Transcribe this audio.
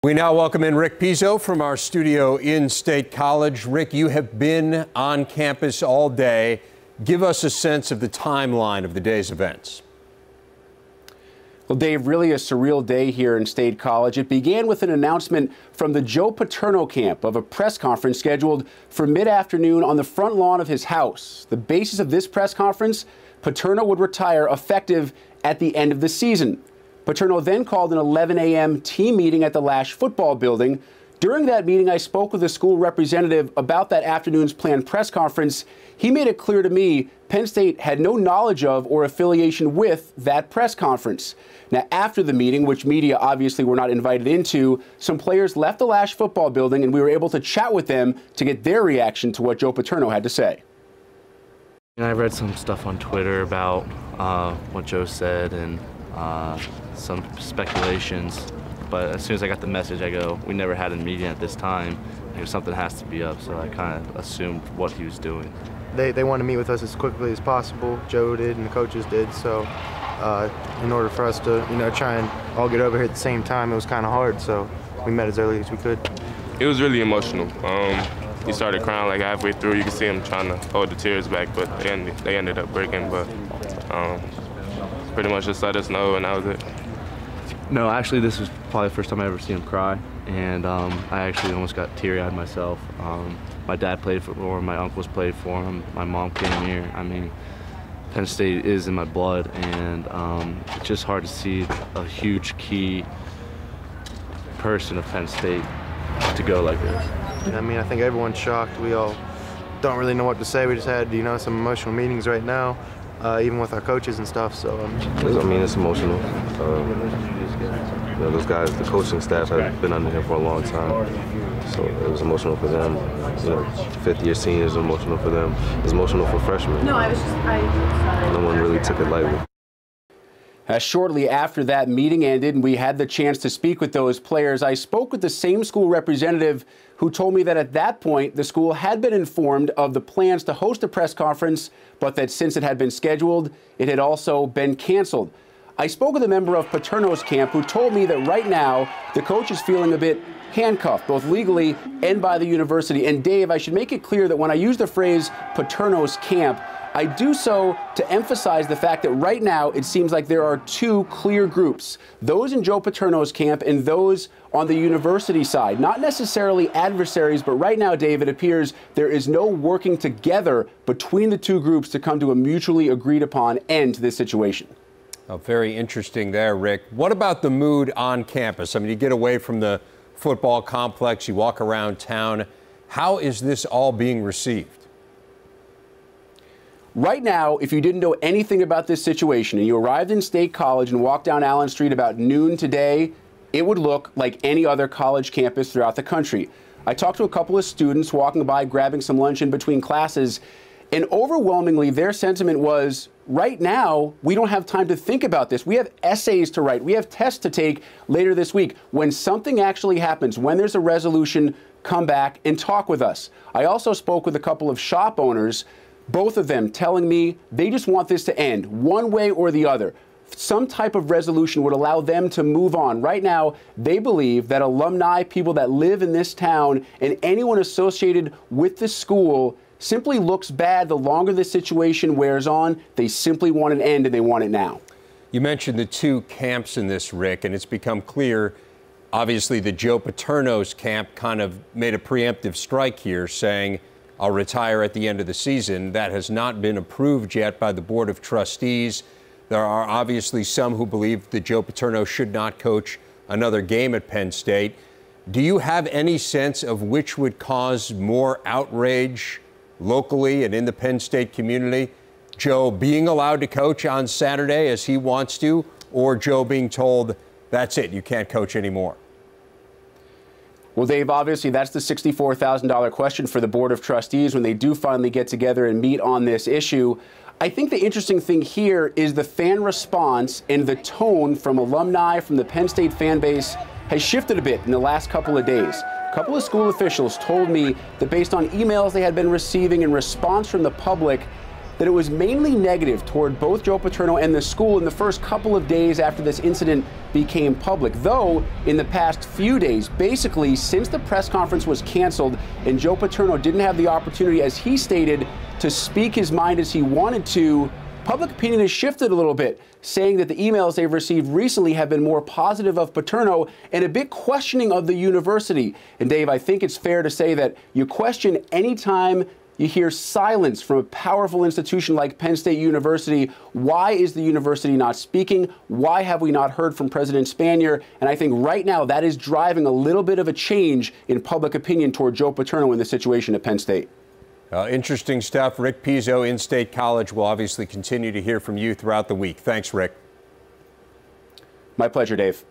We now welcome in Rick Pizzo from our studio in State College. Rick, you have been on campus all day. Give us a sense of the timeline of the day's events. Well, Dave, really a surreal day here in State College. It began with an announcement from the Joe Paterno camp of a press conference scheduled for mid-afternoon on the front lawn of his house. The basis of this press conference, Paterno would retire effective at the end of the season. Paterno then called an 11 a.m. team meeting at the Lasch football building. During that meeting, I spoke with a school representative about that afternoon's planned press conference. He made it clear to me Penn State had no knowledge of or affiliation with that press conference. Now, after the meeting, which media obviously were not invited into, some players left the Lasch football building, and we were able to chat with them to get their reaction to what Joe Paterno had to say. I read some stuff on Twitter about what Joe said and some speculations, but as soon as I got the message, I go, we never had a meeting at this time. Something has to be up, so I kind of assumed what he was doing. They want to meet with us as quickly as possible. Joe did and the coaches did, so in order for us to try and all get over here at the same time, it was kind of hard, so we met as early as we could. It was really emotional. He started crying like halfway through. You could see him trying to hold the tears back, but they ended up breaking. But pretty much just let us know, and that was it. No, actually, this was probably the first time I ever seen him cry, and I actually almost got teary-eyed myself. My dad played for him, my uncles played for him, my mom came here. I mean, Penn State is in my blood, and it's just hard to see a huge key person of Penn State to go like this. I mean, I think everyone's shocked. We all don't really know what to say. We just had, some emotional meetings right now, even with our coaches and stuff. So I mean, it's emotional. Those guys, the coaching staff, have been under him for a long time, so it was emotional for them. Fifth-year seniors, emotional for them. It's emotional for freshmen. No, no one really took it lightly. Shortly after that meeting ended and we had the chance to speak with those players, I spoke with the same school representative who told me that at that point the school had been informed of the plans to host a press conference, but that since it had been scheduled, it had also been canceled. I spoke with a member of Paterno's camp who told me that right now the coach is feeling a bit handcuffed, both legally and by the university. And Dave, I should make it clear that when I use the phrase Paterno's camp, I do so to emphasize the fact that right now it seems like there are two clear groups, those in Joe Paterno's camp and those on the university side. Not necessarily adversaries, but right now, Dave, it appears there is no working together between the two groups to come to a mutually agreed upon end to this situation. Oh, very interesting there, Rick. What about the mood on campus? I mean, you get away from the football complex, you walk around town. How is this all being received? Right now, if you didn't know anything about this situation and you arrived in State College and walked down Allen Street about noon today, it would look like any other college campus throughout the country. I talked to a couple of students walking by, grabbing some lunch in between classes, and overwhelmingly their sentiment was, right now, we don't have time to think about this. We have essays to write. We have tests to take later this week. When something actually happens, when there's a resolution, come back and talk with us. I also spoke with a couple of shop owners, both of them telling me they just want this to end one way or the other. Some type of resolution would allow them to move on. Right now, they believe that alumni, people that live in this town, and anyone associated with the school simply looks bad the longer the situation wears on. They simply want an end, and they want it now. You mentioned the two camps in this, Rick, and it's become clear, obviously, that Joe Paterno's camp kind of made a preemptive strike here, saying, I'll retire at the end of the season. That has not been approved yet by the Board of Trustees. There are obviously some who believe that Joe Paterno should not coach another game at Penn State. Do you have any sense of which would cause more outrage locally and in the Penn State community? Joe being allowed to coach on Saturday as he wants to, or Joe being told, that's it, you can't coach anymore? Well, Dave, obviously that's the $64,000 question for the Board of Trustees when they do finally get together and meet on this issue. I think the interesting thing here is the fan response and the tone from alumni, from the Penn State fan base, has shifted a bit in the last couple of days. A couple of school officials told me that based on emails they had been receiving in response from the public, that it was mainly negative toward both Joe Paterno and the school in the first couple of days after this incident became public. Though, in the past few days, basically since the press conference was canceled and Joe Paterno didn't have the opportunity, as he stated, to speak his mind as he wanted to, public opinion has shifted a little bit, saying that the emails they've received recently have been more positive of Paterno and a bit questioning of the university. And Dave, I think it's fair to say that you question any time you hear silence from a powerful institution like Penn State University. Why is the university not speaking? Why have we not heard from President Spanier? And I think right now that is driving a little bit of a change in public opinion toward Joe Paterno in the situation at Penn State. Interesting stuff. Rick Pizzo, In-State College. We'll obviously continue to hear from you throughout the week. Thanks, Rick. My pleasure, Dave.